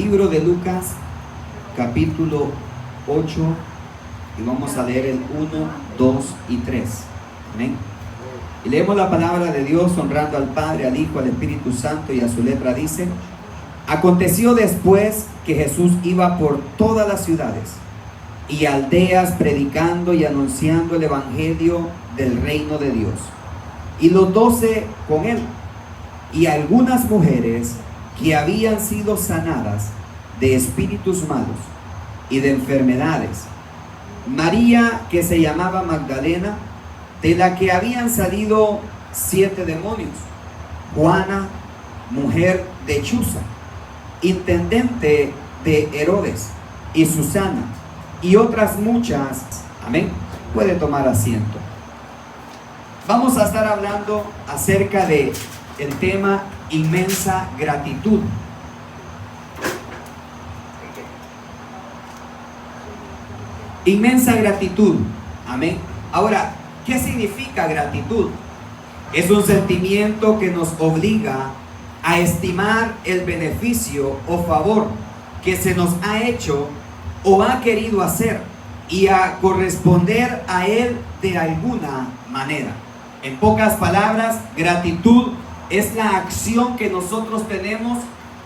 libro de Lucas, capítulo 8, y vamos a leer el 1, 2 y 3. Amén. Y leemos la palabra de Dios honrando al Padre, al Hijo, al Espíritu Santo, y a su letra dice: aconteció después que Jesús iba por todas las ciudades y aldeas predicando y anunciando el evangelio del reino de Dios, y los 12 con él, y algunas mujeres que habían sido sanadas de espíritus malos y de enfermedades. María, que se llamaba Magdalena, de la que habían salido 7 demonios. Juana, mujer de Chuza, intendente de Herodes, y Susana, y otras muchas. Amén. Puede tomar asiento. Vamos a estar hablando acerca de el tema inmensa gratitud. Inmensa gratitud. Amén. Ahora, ¿qué significa gratitud? Es un sentimiento que nos obliga a estimar el beneficio o favor que se nos ha hecho o ha querido hacer y a corresponder a él de alguna manera. En pocas palabras, gratitud es la acción que nosotros tenemos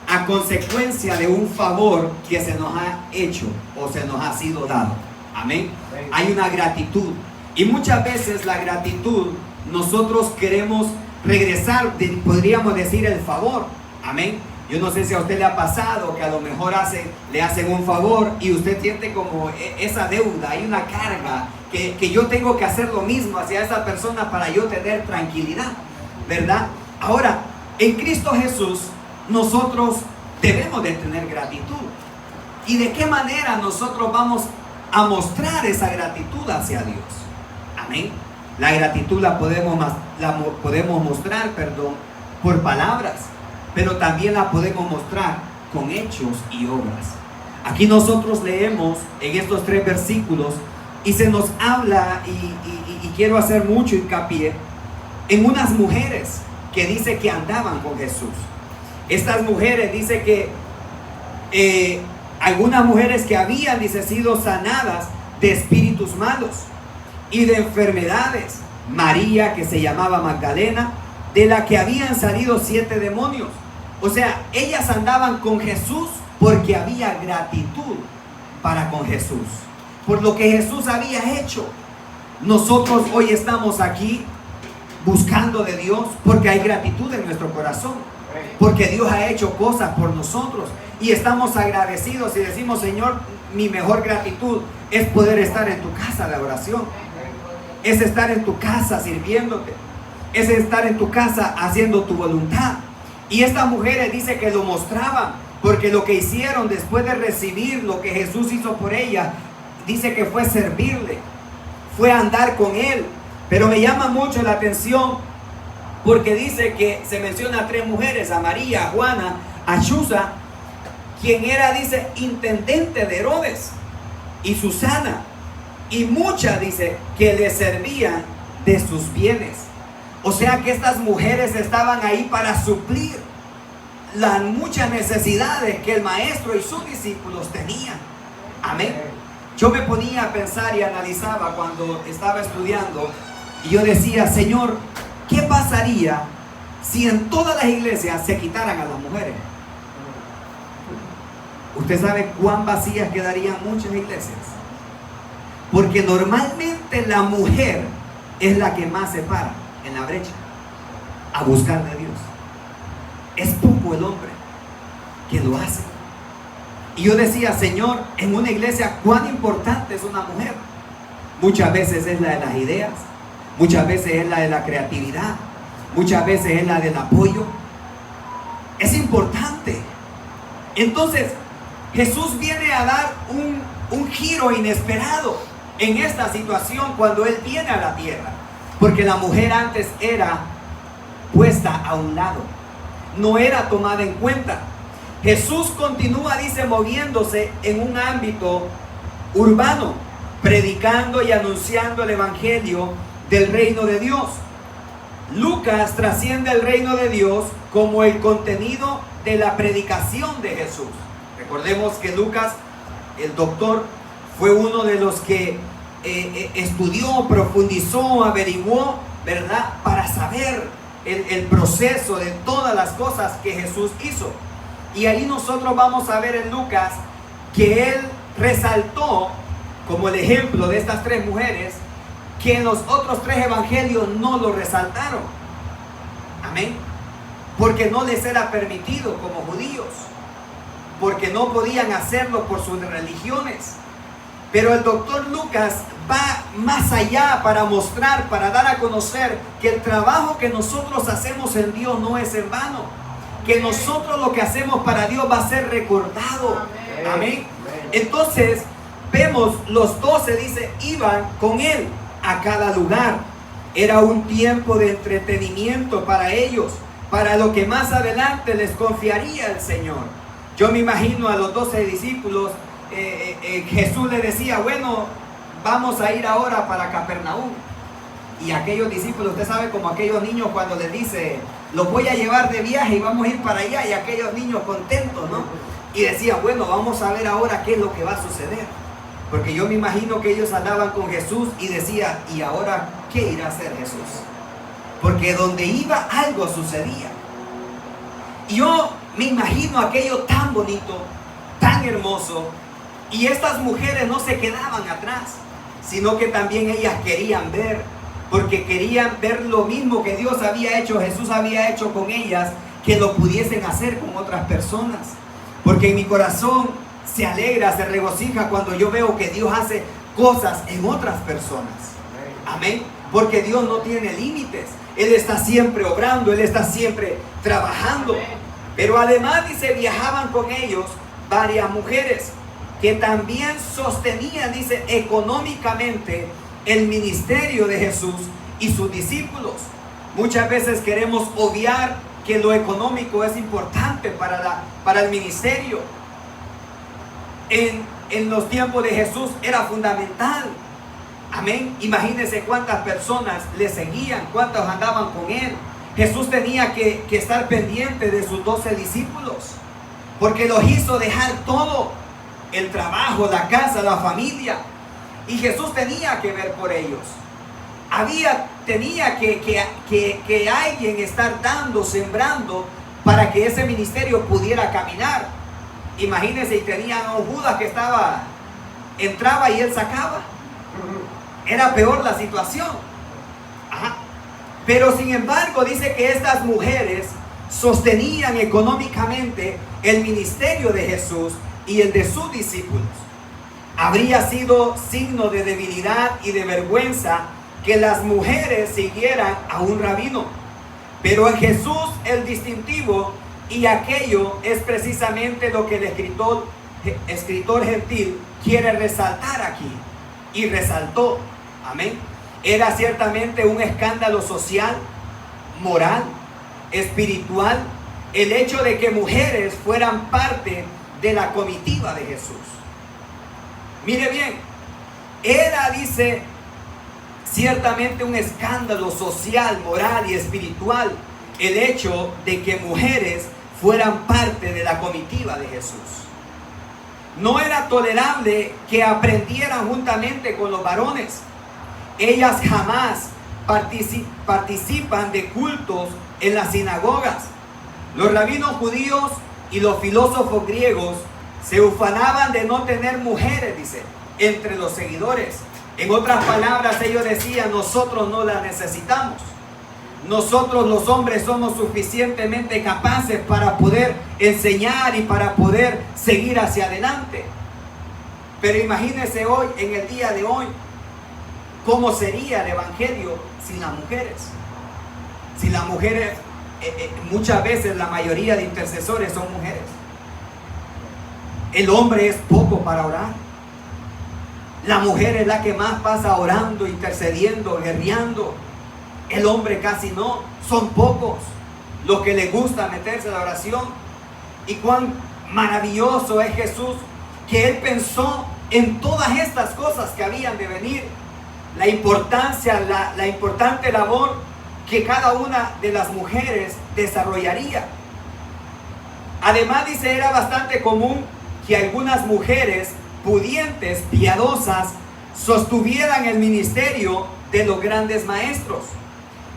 a consecuencia de un favor que se nos ha hecho o se nos ha sido dado. Amén. Hay una gratitud. Y muchas veces la gratitud, nosotros queremos regresar, podríamos decir, el favor. Amén. Yo no sé si a usted le ha pasado que a lo mejor le hacen un favor y usted siente como esa deuda, hay una carga, que yo tengo que hacer lo mismo hacia esa persona para yo tener tranquilidad, ¿verdad? Ahora, en Cristo Jesús, nosotros debemos de tener gratitud. ¿Y de qué manera nosotros vamos a mostrar esa gratitud hacia Dios? Amén. La gratitud la podemos mostrar, por palabras, pero también la podemos mostrar con hechos y obras. Aquí nosotros leemos en estos 3 versículos y se nos habla, y quiero hacer mucho hincapié en unas mujeres que dice que andaban con Jesús. Estas mujeres dice que algunas mujeres que habían, dice, sido sanadas de espíritus malos y de enfermedades. María, que se llamaba Magdalena, de la que habían salido 7 demonios. O sea, ellas andaban con Jesús porque había gratitud para con Jesús, por lo que Jesús había hecho. Nosotros hoy estamos aquí buscando de Dios porque hay gratitud en nuestro corazón, porque Dios ha hecho cosas por nosotros y estamos agradecidos y decimos: Señor, mi mejor gratitud es poder estar en tu casa de oración, es estar en tu casa sirviéndote, es estar en tu casa haciendo tu voluntad. Y estas mujeres dice que lo mostraban, porque lo que hicieron después de recibir lo que Jesús hizo por ellas, dice que fue servirle, fue andar con él. Pero me llama mucho la atención porque dice que se menciona a 3 mujeres: a María, a Juana, a Chuza, quien era, dice, intendente de Herodes, y Susana, y muchas, dice, que le servían de sus bienes. O sea que estas mujeres estaban ahí para suplir las muchas necesidades que el maestro y sus discípulos tenían. Amén. Yo me ponía a pensar y analizaba cuando estaba estudiando, y yo decía: Señor, ¿qué pasaría si en todas las iglesias se quitaran a las mujeres? Usted sabe cuán vacías quedarían muchas iglesias, porque normalmente la mujer es la que más se para en la brecha a buscar de Dios. Es poco el hombre que lo hace. Y yo decía: Señor, en una iglesia, ¿cuán importante es una mujer? Muchas veces es la de las ideas, muchas veces es la de la creatividad, muchas veces es la del apoyo. Es importante. Entonces Jesús viene a dar un giro inesperado en esta situación cuando Él viene a la tierra, porque la mujer antes era puesta a un lado, no era tomada en cuenta. Jesús continúa, dice, moviéndose en un ámbito urbano, predicando y anunciando el evangelio del reino de Dios. Lucas trasciende el reino de Dios como el contenido de la predicación de Jesús. Recordemos que Lucas, el doctor, fue uno de los que estudió, profundizó, averiguó, ¿verdad? Para saber el proceso de todas las cosas que Jesús hizo. Y ahí nosotros vamos a ver en Lucas que él resaltó como el ejemplo de estas tres mujeres, que en los otros tres evangelios no lo resaltaron. Amén. Porque no les era permitido como judíos, porque no podían hacerlo por sus religiones. Pero el doctor Lucas va más allá para mostrar, para dar a conocer que el trabajo que nosotros hacemos en Dios no es en vano, que nosotros lo que hacemos para Dios va a ser recordado. Amén. Entonces vemos, los 12, dice, iban con él a cada lugar. Era un tiempo de entretenimiento para ellos, para lo que más adelante les confiaría el Señor. Yo me imagino a los 12 discípulos, Jesús les decía, bueno, vamos a ir ahora para Capernaum. Y aquellos discípulos, usted sabe, como aquellos niños cuando les dice, los voy a llevar de viaje y vamos a ir para allá, y aquellos niños contentos, ¿no? Y decían, bueno, vamos a ver ahora qué es lo que va a suceder. Porque yo me imagino que ellos andaban con Jesús y decía, ¿y ahora qué irá a hacer Jesús? Porque donde iba algo sucedía. Y yo me imagino aquello tan bonito, tan hermoso. Y estas mujeres no se quedaban atrás, sino que también ellas querían ver, porque querían ver lo mismo que Dios había hecho, Jesús había hecho con ellas, que lo pudiesen hacer con otras personas. Porque en mi corazón se alegra, se regocija cuando yo veo que Dios hace cosas en otras personas. Amén. Porque Dios no tiene límites. Él está siempre obrando, Él está siempre trabajando. Pero además, dice, viajaban con ellos varias mujeres que también sostenían, dice, económicamente el ministerio de Jesús y sus discípulos. Muchas veces queremos obviar que lo económico es importante para el ministerio. En los tiempos de Jesús era fundamental. Amén. Imagínense cuántas personas le seguían, cuántos andaban con él. Jesús tenía que estar pendiente de sus 12 discípulos, porque los hizo dejar todo, el trabajo, la casa, la familia, y Jesús tenía que ver por ellos. Tenía que alguien estar dando, sembrando, para que ese ministerio pudiera caminar. Imagínense, y tenían a un Judas que entraba y él sacaba. Era peor la situación. Ajá. Pero sin embargo, dice que estas mujeres sostenían económicamente el ministerio de Jesús y el de sus discípulos. Habría sido signo de debilidad y de vergüenza que las mujeres siguieran a un rabino. Pero en Jesús el distintivo y aquello es precisamente lo que el escritor gentil quiere resaltar aquí. Y resaltó. Amén. Era ciertamente un escándalo social, moral, espiritual, el hecho de que mujeres fueran parte de la comitiva de Jesús. Mire bien, era, dice, ciertamente un escándalo social, moral y espiritual el hecho de que mujeres fueran parte de la comitiva de Jesús. No era tolerable que aprendieran juntamente con los varones. Ellas jamás participan de cultos en las sinagogas. Los rabinos judíos y los filósofos griegos se ufanaban de no tener mujeres, dice, entre los seguidores. En otras palabras, ellos decían, nosotros no las necesitamos. Nosotros los hombres somos suficientemente capaces para poder enseñar y para poder seguir hacia adelante. Pero imagínense hoy, en el día de hoy, ¿cómo sería el evangelio sin las mujeres? Sin las mujeres, muchas veces la mayoría de intercesores son mujeres. El hombre es poco para orar. La mujer es la que más pasa orando, intercediendo, guerreando. El hombre casi no. Son pocos los que les gusta meterse en la oración. Y cuán maravilloso es Jesús, que Él pensó en todas estas cosas que habían de venir. La importancia, la importante labor que cada una de las mujeres desarrollaría. Además, dice, era bastante común que algunas mujeres pudientes, piadosas, sostuvieran el ministerio de los grandes maestros.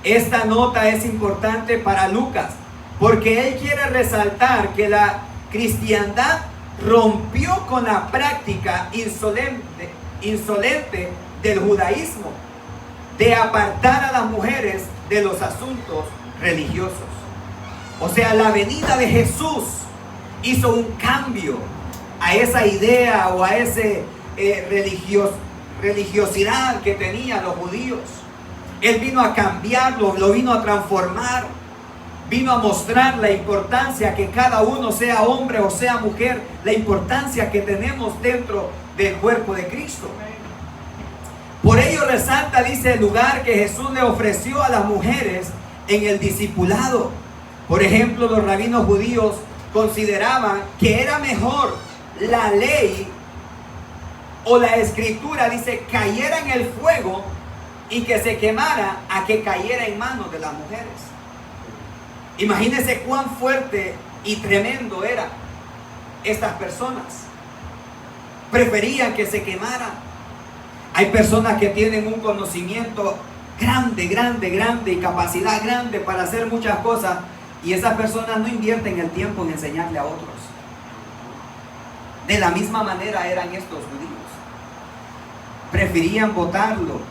Esta nota es importante para Lucas, porque él quiere resaltar que la cristiandad rompió con la práctica insolente del judaísmo de apartar a las mujeres de los asuntos religiosos. O sea, la venida de Jesús hizo un cambio a esa idea o a ese religiosidad que tenían los judíos. Él vino a cambiarlo, lo vino a transformar, vino a mostrar la importancia que cada uno, sea hombre o sea mujer, la importancia que tenemos dentro del cuerpo de Cristo. Por ello resalta, dice, el lugar que Jesús le ofreció a las mujeres en el discipulado. Por ejemplo, los rabinos judíos consideraban que era mejor la ley o la escritura, dice, cayera en el fuego y que se quemara a que cayera en manos de las mujeres. Imagínense cuán fuerte y tremendo eran estas personas. Preferían que se quemara. Hay personas que tienen un conocimiento grande y capacidad grande para hacer muchas cosas, y esas personas no invierten el tiempo en enseñarle a otros. De la misma manera eran estos judíos. Preferían votarlo,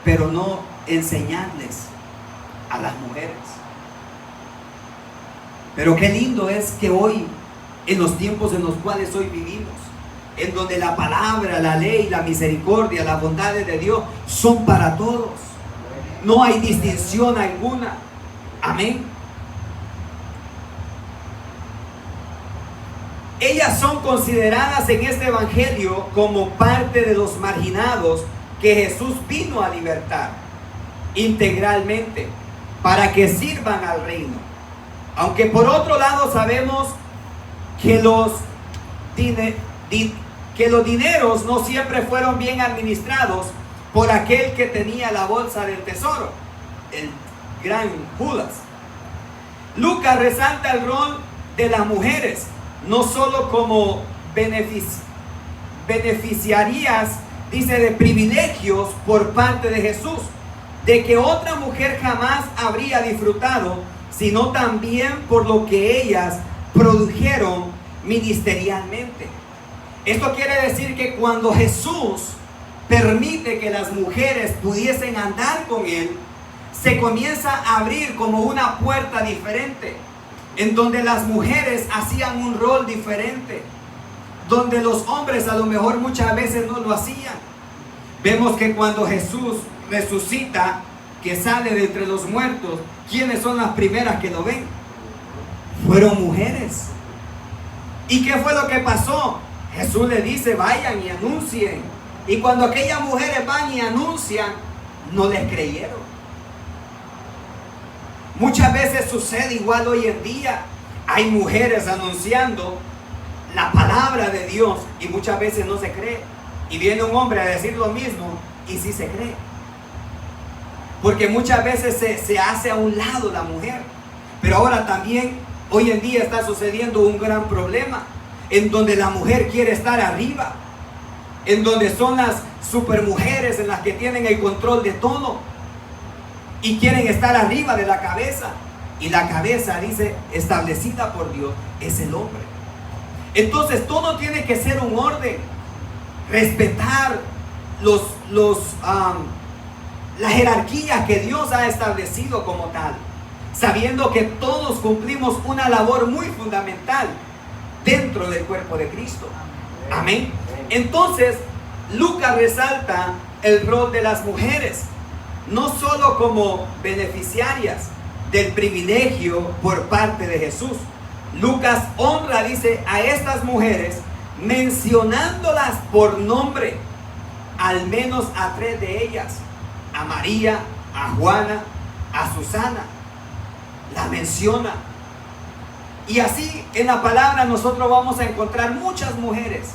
pero no enseñarles a las mujeres. Pero qué lindo es que hoy, en los tiempos en los cuales hoy vivimos, en donde la palabra, la ley, la misericordia, las bondades de Dios son para todos. No hay distinción alguna. Amén. Ellas son consideradas en este evangelio como parte de los marginados que Jesús vino a libertar integralmente para que sirvan al reino. Aunque por otro lado sabemos que los dineros no siempre fueron bien administrados por aquel que tenía la bolsa del tesoro, el gran Judas. Lucas resalta el rol de las mujeres, no solo como beneficiarias, dice, de privilegios por parte de Jesús, de que otra mujer jamás habría disfrutado, sino también por lo que ellas produjeron ministerialmente. Esto quiere decir que cuando Jesús permite que las mujeres pudiesen andar con Él, se comienza a abrir como una puerta diferente, en donde las mujeres hacían un rol diferente, donde los hombres a lo mejor muchas veces no lo hacían. Vemos que cuando Jesús resucita, que sale de entre los muertos, ¿quiénes son las primeras que lo ven? Fueron mujeres. ¿Y qué fue lo que pasó? Jesús le dice, vayan y anuncien. Y cuando aquellas mujeres van y anuncian, no les creyeron. Muchas veces sucede igual hoy en día. Hay mujeres anunciando la palabra de Dios y muchas veces no se cree. Y viene un hombre a decir lo mismo y sí se cree. Porque muchas veces se hace a un lado la mujer. Pero ahora también, hoy en día está sucediendo un gran problema, en donde la mujer quiere estar arriba, en donde son las supermujeres en las que tienen el control de todo y quieren estar arriba de la cabeza. Y la cabeza, dice, establecida por Dios, es el hombre. Entonces todo tiene que ser un orden. Respetar la jerarquía que Dios ha establecido como tal, sabiendo que todos cumplimos una labor muy fundamental dentro del cuerpo de Cristo. Amén. Entonces Lucas resalta el rol de las mujeres, no solo como beneficiarias del privilegio por parte de Jesús. Lucas honra, dice, a estas mujeres mencionándolas por nombre, al menos a 3 de ellas: a María, a Juana, a Susana. La menciona. Y así en la palabra nosotros vamos a encontrar muchas mujeres.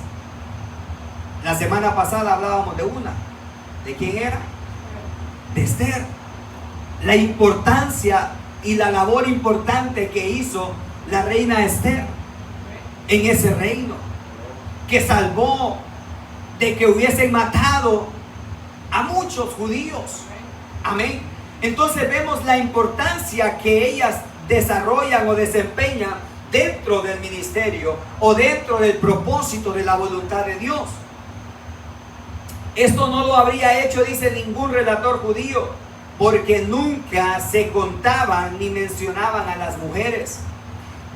La semana pasada hablábamos de una. ¿De quién era? De Esther. La importancia y la labor importante que hizo la reina Esther. en ese reino, que salvó de que hubiesen matado a muchos judíos. Amén. Entonces vemos la importancia que ellas desarrollan o desempeñan dentro del ministerio o dentro del propósito de la voluntad de Dios. Esto no lo habría hecho, dice, ningún relator judío, porque nunca se contaban ni mencionaban a las mujeres.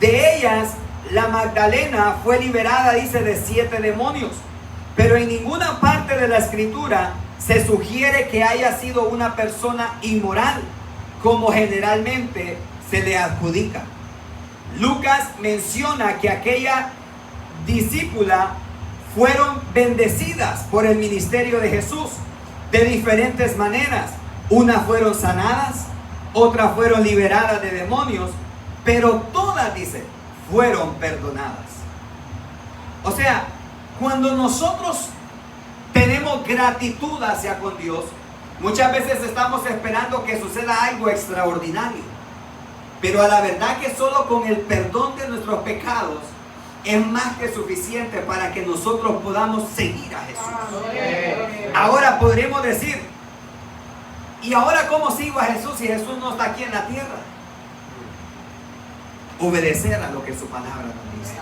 De ellas, la Magdalena fue liberada, dice, de 7 demonios, pero en ninguna parte de la escritura se sugiere que haya sido una persona inmoral, como generalmente se le adjudica. Lucas menciona que aquella discípula fueron bendecidas por el ministerio de Jesús de diferentes maneras. Unas fueron sanadas, otras fueron liberadas de demonios, pero todas, dice, fueron perdonadas. O sea, cuando nosotros tenemos gratitud hacia con Dios, muchas veces estamos esperando que suceda algo extraordinario, pero a la verdad que solo con el perdón de nuestros pecados es más que suficiente para que nosotros podamos seguir a Jesús. Ahora podremos decir, ¿y ahora cómo sigo a Jesús si Jesús no está aquí en la tierra? Obedecer a lo que su palabra nos dice.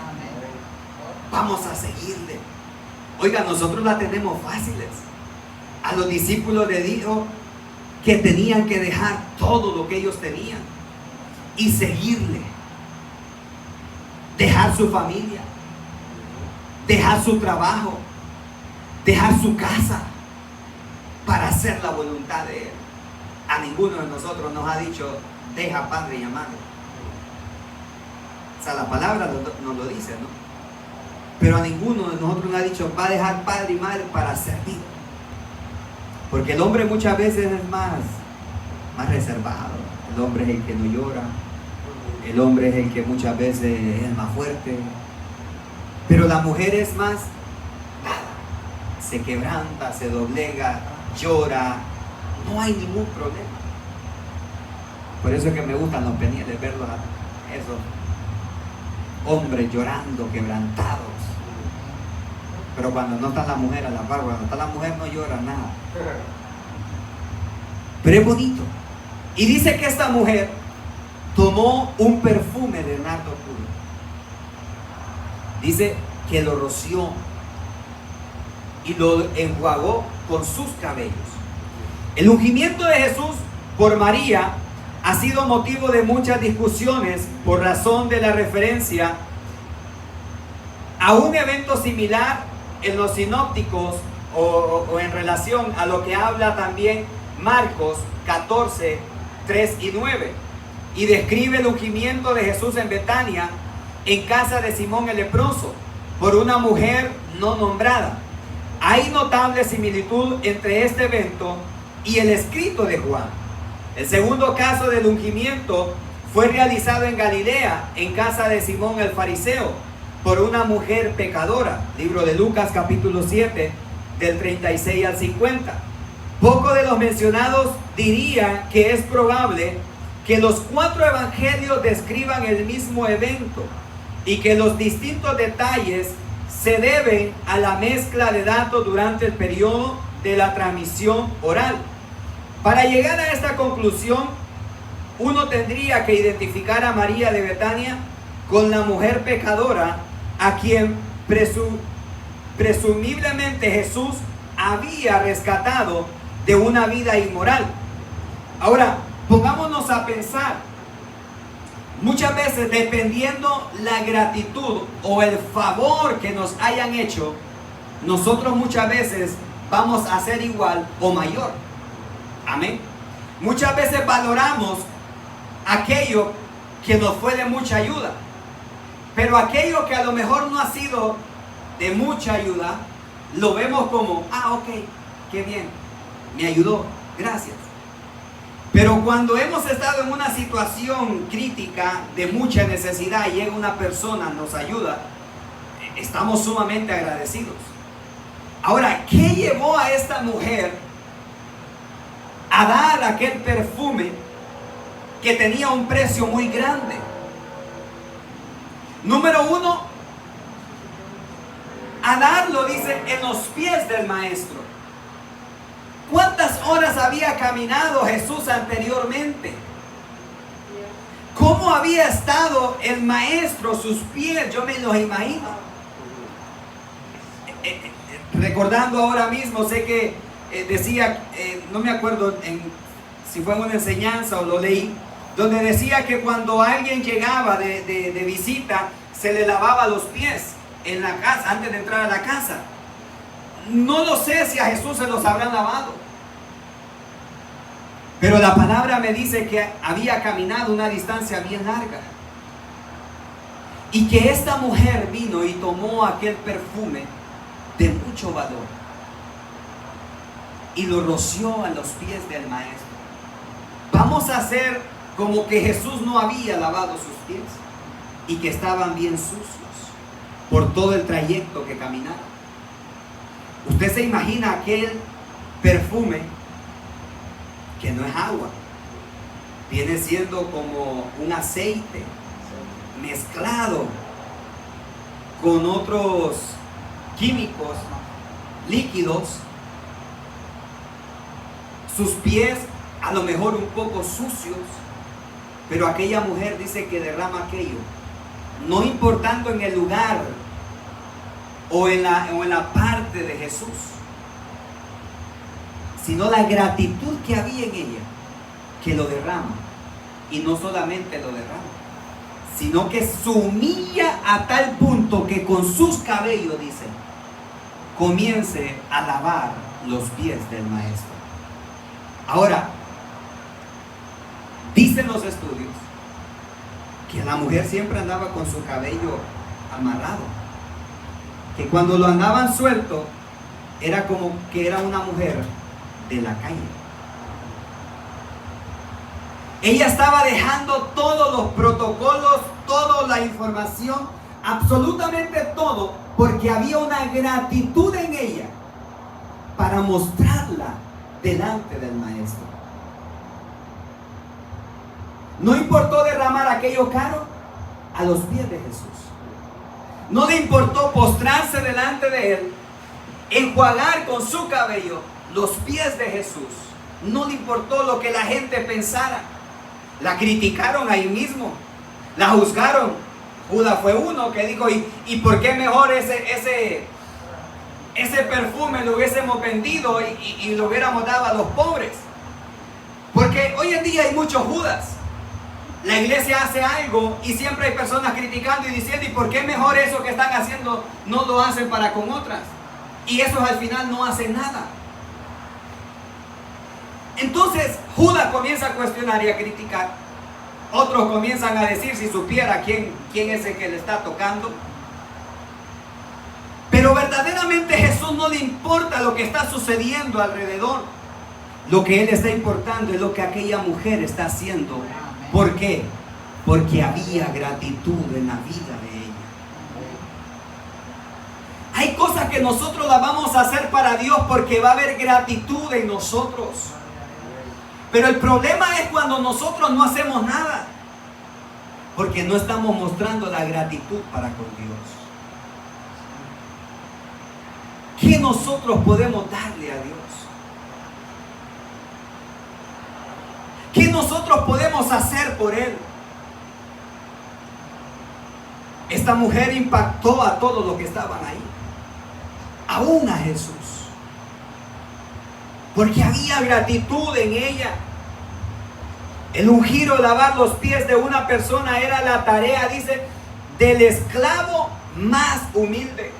Vamos a seguirle. Oiga, nosotros la tenemos fáciles. A los discípulos le dijo que tenían que dejar todo lo que ellos tenían y seguirle. Dejar su familia, dejar su trabajo, dejar su casa para hacer la voluntad de Él. A ninguno de nosotros nos ha dicho, deja padre y madre. O sea, la palabra nos lo dice, ¿no? Pero a ninguno de nosotros nos ha dicho, va a dejar padre y madre para servir. Porque el hombre muchas veces es más reservado. El hombre es el que no llora. El hombre es el que muchas veces es más fuerte. Pero la mujer es más, se quebranta, se doblega, llora. No hay ningún problema. Por eso es que me gustan los penieles, verlos a esos hombres llorando, quebrantados. Pero cuando no está la mujer a la par, cuando está la mujer no llora nada. Pero es bonito. Y dice que esta mujer tomó un perfume de nardo puro. Dice que lo roció y lo enjuagó con sus cabellos. El ungimiento de Jesús por María ha sido motivo de muchas discusiones por razón de la referencia a un evento similar en los sinópticos o en relación a lo que habla también Marcos 14, 3 y 9. Y describe el ungimiento de Jesús en Betania, en casa de Simón el leproso, por una mujer no nombrada. Hay notable similitud entre este evento y el escrito de Juan. El segundo caso del ungimiento fue realizado en Galilea, en casa de Simón el fariseo, por una mujer pecadora. Libro de Lucas capítulo 7, del 36 al 50. Pocos de los mencionados dirían que es probable que los 4 evangelios describan el mismo evento y que los distintos detalles se deben a la mezcla de datos durante el periodo de la transmisión oral. Para llegar a esta conclusión, uno tendría que identificar a María de Betania con la mujer pecadora a quien presumiblemente Jesús había rescatado de una vida inmoral. Ahora, pongámonos a pensar, muchas veces dependiendo la gratitud o el favor que nos hayan hecho, nosotros muchas veces vamos a ser igual o mayor. Amén. Muchas veces valoramos aquello que nos fue de mucha ayuda, pero aquello que a lo mejor no ha sido de mucha ayuda, lo vemos como, ok, qué bien, me ayudó, gracias. Pero cuando hemos estado en una situación crítica de mucha necesidad y llega una persona, nos ayuda, estamos sumamente agradecidos. Ahora, ¿qué llevó a esta mujer a dar aquel perfume que tenía un precio muy grande? Número 1, a darlo, dice, en los pies del maestro. ¿Cuántas horas había caminado Jesús anteriormente? ¿Cómo había estado el maestro, sus pies? Yo me los imagino. Recordando ahora mismo, sé que decía, no me acuerdo si fue en una enseñanza o lo leí, donde decía que cuando alguien llegaba de visita, se le lavaba los pies en la casa, antes de entrar a la casa. No lo sé si a Jesús se los habrán lavado, pero la palabra me dice que había caminado una distancia bien larga, y que esta mujer vino y tomó aquel perfume de mucho valor y lo roció a los pies del maestro. Vamos a hacer como que Jesús no había lavado sus pies y que estaban bien sucios por todo el trayecto que caminaron. Usted se imagina aquel perfume, que no es agua, viene siendo como un aceite mezclado con otros químicos líquidos, sus pies a lo mejor un poco sucios, pero aquella mujer dice que derrama aquello, no importando en el lugar o en la parte de Jesús, sino la gratitud que había en ella, que lo derrama. Y no solamente lo derrama, sino que se humilla a tal punto que con sus cabellos, dice, comience a lavar los pies del maestro. Ahora, dicen los estudios que la mujer siempre andaba con su cabello amarrado, que cuando lo andaban suelto era como que era una mujer de la calle. Ella estaba dejando todos los protocolos, toda la información, absolutamente todo, porque había una gratitud en ella para mostrarla delante del maestro. No importó derramar aquello caro a los pies de Jesús. No le importó postrarse delante de él, enjuagar con su cabello los pies de Jesús. No le importó lo que la gente pensara. La criticaron ahí mismo, la juzgaron. Judas fue uno que dijo, ¿y por qué mejor ese perfume lo hubiésemos vendido y lo hubiéramos dado a los pobres? Porque hoy en día hay muchos Judas. La iglesia hace algo y siempre hay personas criticando y diciendo, ¿y por qué mejor eso que están haciendo no lo hacen para con otras? Y esos al final no hacen nada. Entonces Judas comienza a cuestionar y a criticar. Otros comienzan a decir, si supiera quién es el que le está tocando. Pero verdaderamente a Jesús no le importa lo que está sucediendo alrededor. Lo que él está importando es lo que aquella mujer está haciendo. ¿Por qué? Porque había gratitud en la vida de ella. Hay cosas que nosotros las vamos a hacer para Dios porque va a haber gratitud en nosotros. Pero el problema es cuando nosotros no hacemos nada, porque no estamos mostrando la gratitud para con Dios. ¿Qué nosotros podemos darle a Dios? ¿Qué nosotros podemos hacer por Él? Esta mujer impactó a todos los que estaban ahí, aún a Jesús, porque había gratitud en ella. El ungir o lavar los pies de una persona era la tarea, dice, del esclavo más humilde.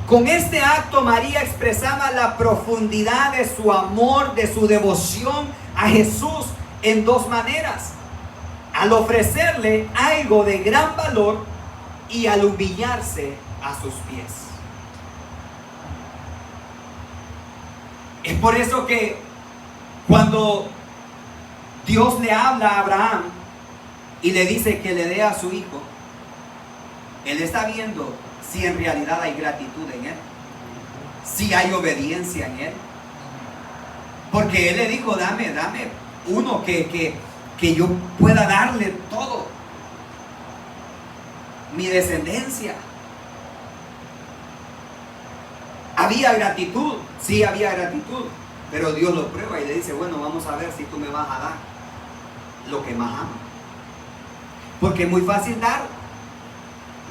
Con este acto María expresaba la profundidad de su amor, de su devoción a Jesús en dos maneras: al ofrecerle algo de gran valor y al humillarse a sus pies. Es por eso que cuando Dios le habla a Abraham y le dice que le dé a su hijo, Él está viendo si en realidad hay gratitud en él, si hay obediencia en él. Porque Él le dijo, dame uno que yo pueda darle todo. mi descendencia. Había gratitud, sí había gratitud, pero Dios lo prueba y le dice, bueno, vamos a ver si tú me vas a dar lo que más amo. Porque es muy fácil dar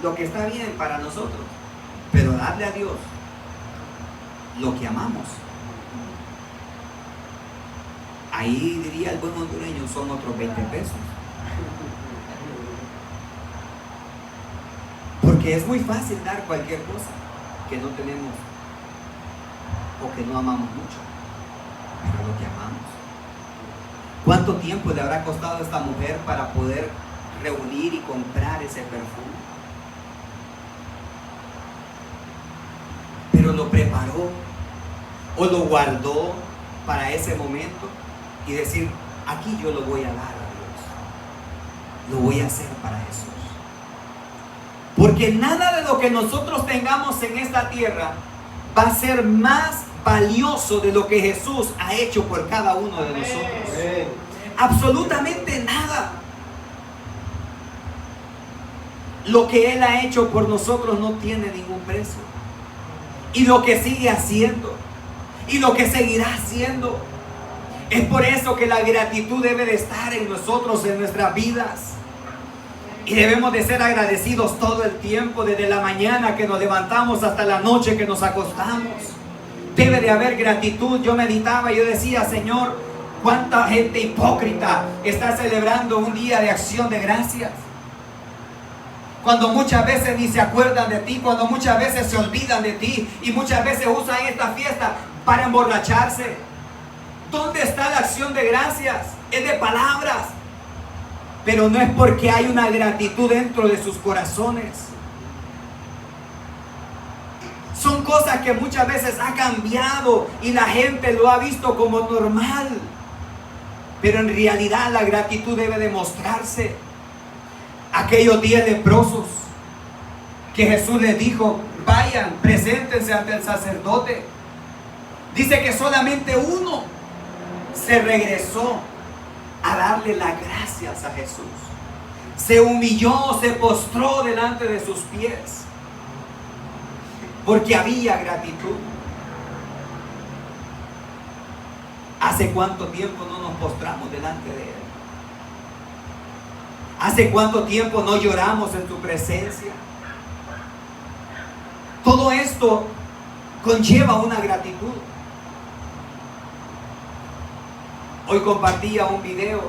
lo que está bien para nosotros, pero darle a Dios lo que amamos, ahí diría el buen hondureño, son otros 20 pesos. Porque es muy fácil dar cualquier cosa que no tenemos o que no amamos mucho, pero lo que amamos. ¿Cuánto tiempo le habrá costado a esta mujer para poder reunir y comprar ese perfume? Pero lo preparó o lo guardó para ese momento y decir, aquí yo lo voy a dar a Dios, lo voy a hacer para Jesús. Porque nada de lo que nosotros tengamos en esta tierra va a ser más valioso de lo que Jesús ha hecho por cada uno de nosotros. Absolutamente nada. Lo que Él ha hecho por nosotros no tiene ningún precio. Y lo que sigue haciendo, y lo que seguirá haciendo. Es por eso que la gratitud debe de estar en nosotros, en nuestras vidas. Y debemos de ser agradecidos todo el tiempo, desde la mañana que nos levantamos hasta la noche que nos acostamos. Debe de haber gratitud. Yo meditaba y yo decía, Señor, cuánta gente hipócrita está celebrando un día de acción de gracias, cuando muchas veces ni se acuerdan de ti, cuando muchas veces se olvidan de ti y muchas veces usan esta fiesta para emborracharse. ¿Dónde está la acción de gracias? Es de palabras, pero no es porque hay una gratitud dentro de sus corazones. Son cosas que muchas veces ha cambiado y la gente lo ha visto como normal, pero en realidad la gratitud debe demostrarse. Aquellos 10 leprosos que Jesús les dijo, vayan, preséntense ante el sacerdote. Dice que solamente uno se regresó a darle las gracias a Jesús. Se humilló, se postró delante de sus pies, porque había gratitud. ¿Hace cuánto tiempo no nos postramos delante de Él? ¿Hace cuánto tiempo no lloramos en tu presencia? Todo esto conlleva una gratitud. Hoy compartía un video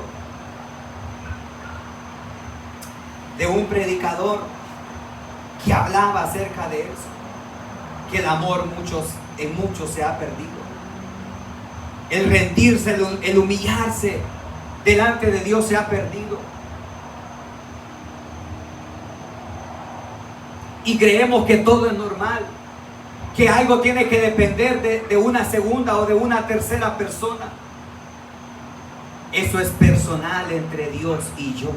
de un predicador que hablaba acerca de eso, que el amor en muchos se ha perdido. El rendirse, el humillarse delante de Dios se ha perdido. Y creemos que todo es normal, que algo tiene que depender de una segunda o de una tercera persona. Eso es personal entre Dios y yo,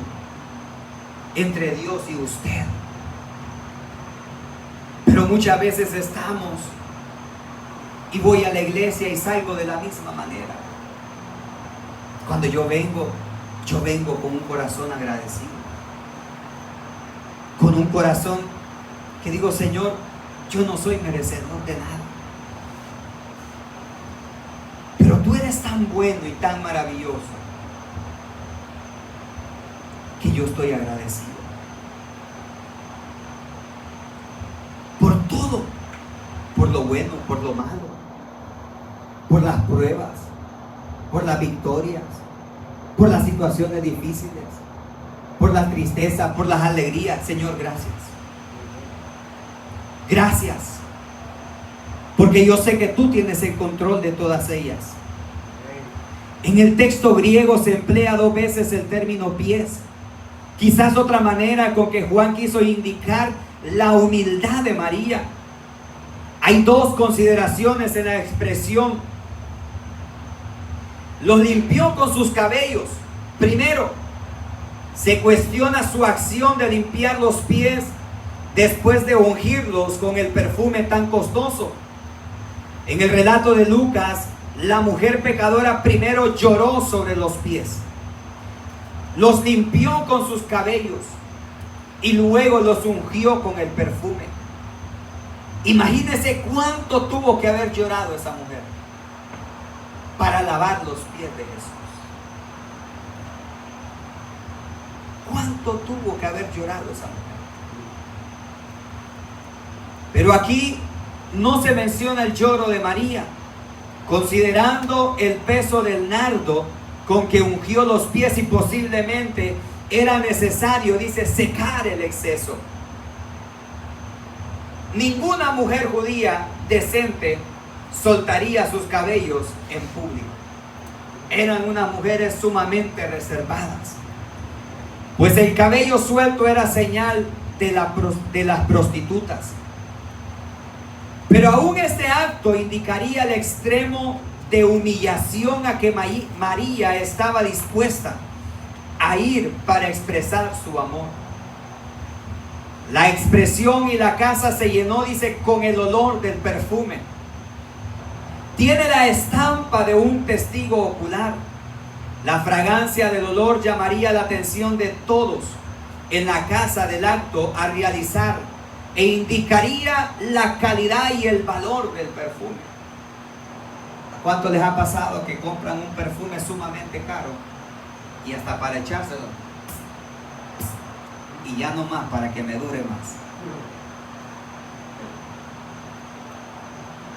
entre Dios y usted. Pero muchas veces estamos y voy a la iglesia y salgo de la misma manera. Cuando yo vengo con un corazón agradecido, con un corazón que digo, Señor, yo no soy merecedor de nada, pero tú eres tan bueno y tan maravilloso que yo estoy agradecido por todo, por lo bueno, por lo malo, por las pruebas, por las victorias, por las situaciones difíciles, por la tristeza, por las alegrías. Señor, gracias. Gracias, porque yo sé que tú tienes el control de todas ellas. En el texto griego se emplea 2 veces el término pies. Quizás otra manera con que Juan quiso indicar la humildad de María. Hay 2 consideraciones en la expresión. Los limpió con sus cabellos. Primero, se cuestiona su acción de limpiar los pies después de ungirlos con el perfume tan costoso. En el relato de Lucas, la mujer pecadora primero lloró sobre los pies, los limpió con sus cabellos. y luego los ungió con el perfume. Imagínense cuánto tuvo que haber llorado esa mujer para lavar los pies de Jesús. ¿Cuánto tuvo que haber llorado esa mujer? Pero aquí no se menciona el lloro de María, considerando el peso del nardo con que ungió los pies, y posiblemente era necesario, dice, secar el exceso. Ninguna mujer judía decente soltaría sus cabellos en público. Eran unas mujeres sumamente reservadas, pues el cabello suelto era señal de las prostitutas. Pero aún este acto indicaría el extremo de humillación a que María estaba dispuesta a ir para expresar su amor. La expresión y la casa se llenó, dice, con el olor del perfume. Tiene la estampa de un testigo ocular. La fragancia del olor llamaría la atención de todos en la casa del acto a realizar, e indicaría la calidad y el valor del perfume. ¿A cuánto les ha pasado que compran un perfume sumamente caro y hasta para echárselo y ya no más, para que me dure más?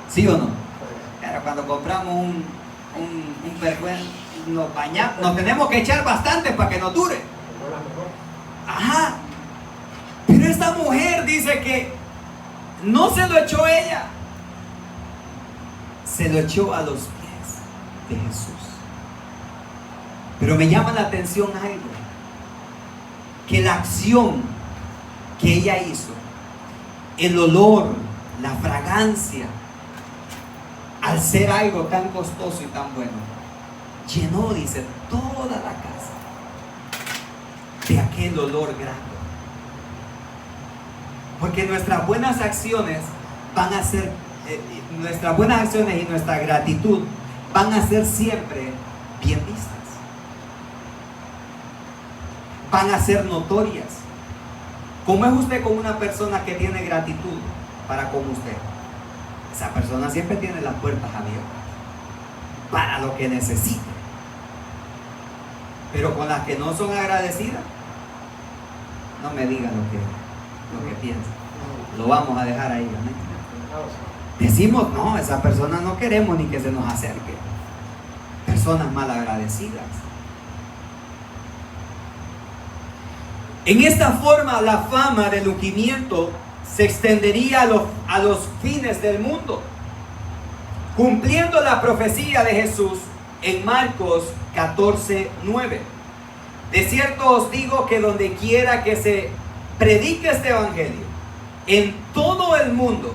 ¿Sí o no? Pero cuando compramos un perfume, nos tenemos que echar bastante para que nos dure. Ajá. Pero esta mujer dice que no se lo echó ella, se lo echó a los pies de Jesús. Pero me llama la atención algo, que la acción que ella hizo, el olor, la fragancia, al ser algo tan costoso y tan bueno, llenó, dice, toda la casa de aquel olor grande. Porque nuestras buenas acciones van a ser, nuestras buenas acciones y nuestra gratitud van a ser siempre bien vistas. Van a ser notorias. ¿Cómo es usted con una persona que tiene gratitud para con usted? Esa persona siempre tiene las puertas abiertas para lo que necesite. Pero con las que no son agradecidas, no me digan lo que piensa. Lo vamos a dejar ahí, amén. Decimos, no, esa persona no queremos ni que se nos acerque. Personas malagradecidas. En esta forma, la fama del ungimiento se extendería a los fines del mundo, cumpliendo la profecía de Jesús en Marcos 14:9. De cierto os digo que donde quiera que se predique este evangelio en todo el mundo,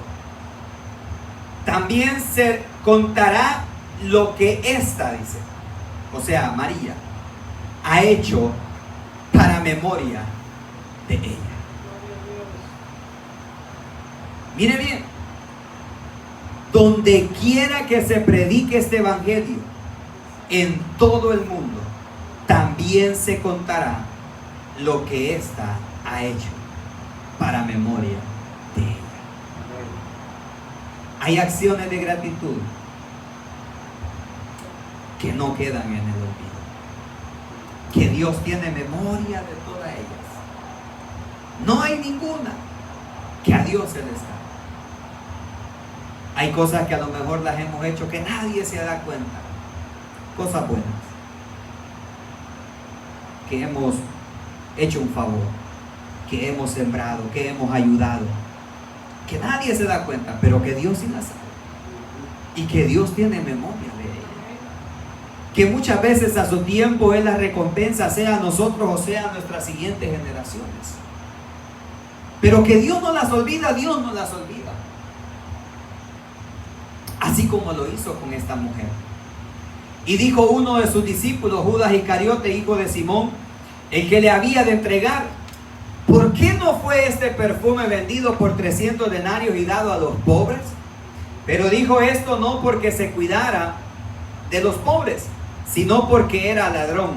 también se contará lo que ésta, dice, o sea, María, ha hecho para memoria de ella. Mire bien, donde quiera que se predique este evangelio en todo el mundo, también se contará lo que ésta ha hecho para memoria de ella. Hay acciones de gratitud que no quedan en el olvido, que Dios tiene memoria de todas ellas. No hay ninguna que a Dios se le escape. Hay cosas que a lo mejor las hemos hecho que nadie se da cuenta, cosas buenas, que hemos hecho un favor, que hemos sembrado, que hemos ayudado, que nadie se da cuenta, pero que Dios sí la sabe y que Dios tiene memoria de ella, que muchas veces a su tiempo Él la recompensa, sea a nosotros o sea a nuestras siguientes generaciones, pero que Dios no las olvida, Dios no las olvida, así como lo hizo con esta mujer. Y dijo uno de sus discípulos, Judas Iscariote, hijo de Simón, el que le había de entregar: ¿por qué no fue este perfume vendido por 300 denarios y dado a los pobres? Pero dijo esto no porque se cuidara de los pobres, sino porque era ladrón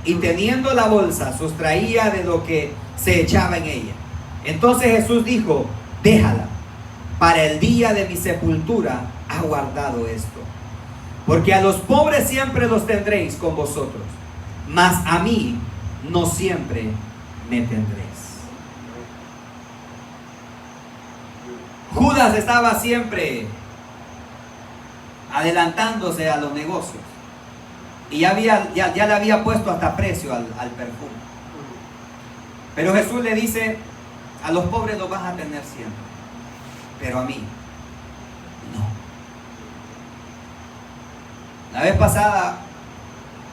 y teniendo la bolsa sustraía de lo que se echaba en ella. Entonces Jesús dijo: déjala, para el día de mi sepultura ha guardado esto. Porque a los pobres siempre los tendréis con vosotros, mas a mí no siempre me tendréis. Judas estaba siempre adelantándose a los negocios y ya le había puesto hasta precio al perfume. Pero Jesús le dice: a los pobres los vas a tener siempre, pero a mí no. La vez pasada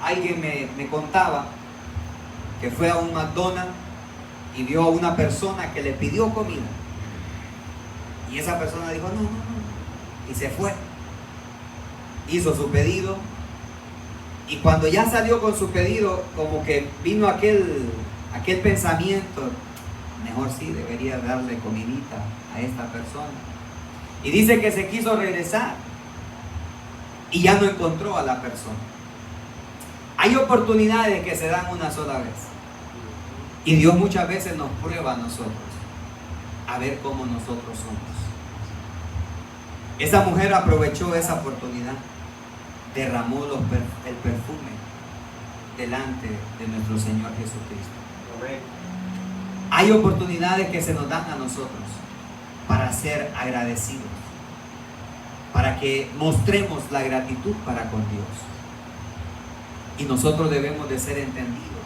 alguien me contaba que fue a un McDonald's y vio a una persona que le pidió comida. Y esa persona dijo: no. Y se fue. Hizo su pedido. Y cuando ya salió con su pedido, como que vino aquel pensamiento: mejor sí, debería darle comidita a esta persona. Y dice que se quiso regresar y ya no encontró a la persona. Hay oportunidades que se dan una sola vez. Y Dios muchas veces nos prueba a nosotros a ver cómo nosotros somos. Esa mujer aprovechó esa oportunidad, derramó el perfume delante de nuestro Señor Jesucristo. Hay oportunidades que se nos dan a nosotros para ser agradecidos, para que mostremos la gratitud para con Dios. Y nosotros debemos de ser entendidos.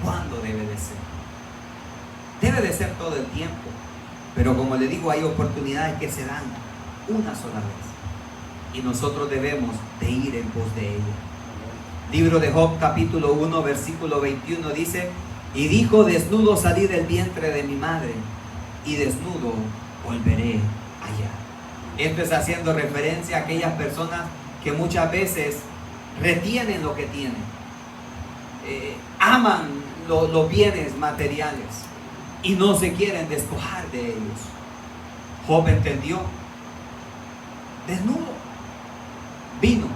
¿Cuándo debe de ser? Debe de ser todo el tiempo. Pero como le digo, hay oportunidades que se dan una sola vez. Y nosotros debemos de ir en pos de ella. Libro de Job, capítulo 1, versículo 21 dice: y dijo: desnudo salí del vientre de mi madre, y desnudo volveré allá. Esto es haciendo referencia a aquellas personas que muchas veces retienen lo que tienen, aman los bienes materiales y no se quieren despojar de ellos. Job entendió, desnudo vino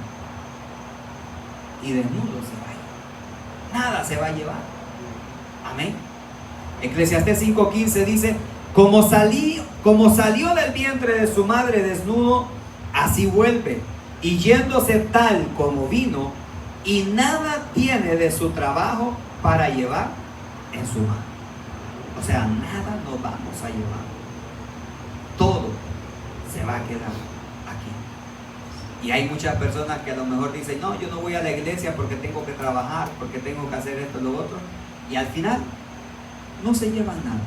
y desnudo se va a ir. Nada se va a llevar. Amén. Eclesiastés 5:15 dice: como salió del vientre de su madre desnudo, así vuelve, y yéndose tal como vino, y nada tiene de su trabajo para llevar en su mano. O sea, nada nos vamos a llevar. Todo se va a quedar aquí. Y hay muchas personas que a lo mejor dicen: no, yo no voy a la iglesia porque tengo que trabajar, porque tengo que hacer esto y lo otro. Y al final no se llevan nada.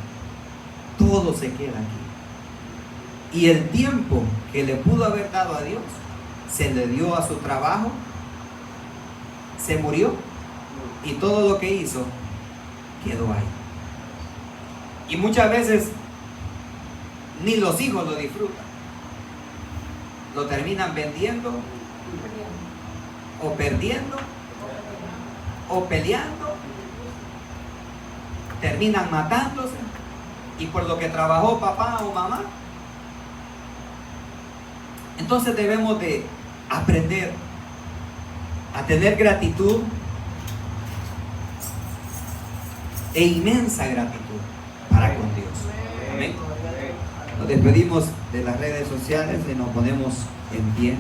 Todo se queda aquí. Y el tiempo que le pudo haber dado a Dios, se le dio a su trabajo, se murió, y todo lo que hizo quedó ahí. Y muchas veces ni los hijos lo disfrutan. Lo terminan vendiendo, o perdiendo, o peleando. Terminan matándose, y por lo que trabajó papá o mamá. Entonces debemos de aprender a tener gratitud, e inmensa gratitud para con Dios. Amén. Nos despedimos de las redes sociales y nos ponemos en pie.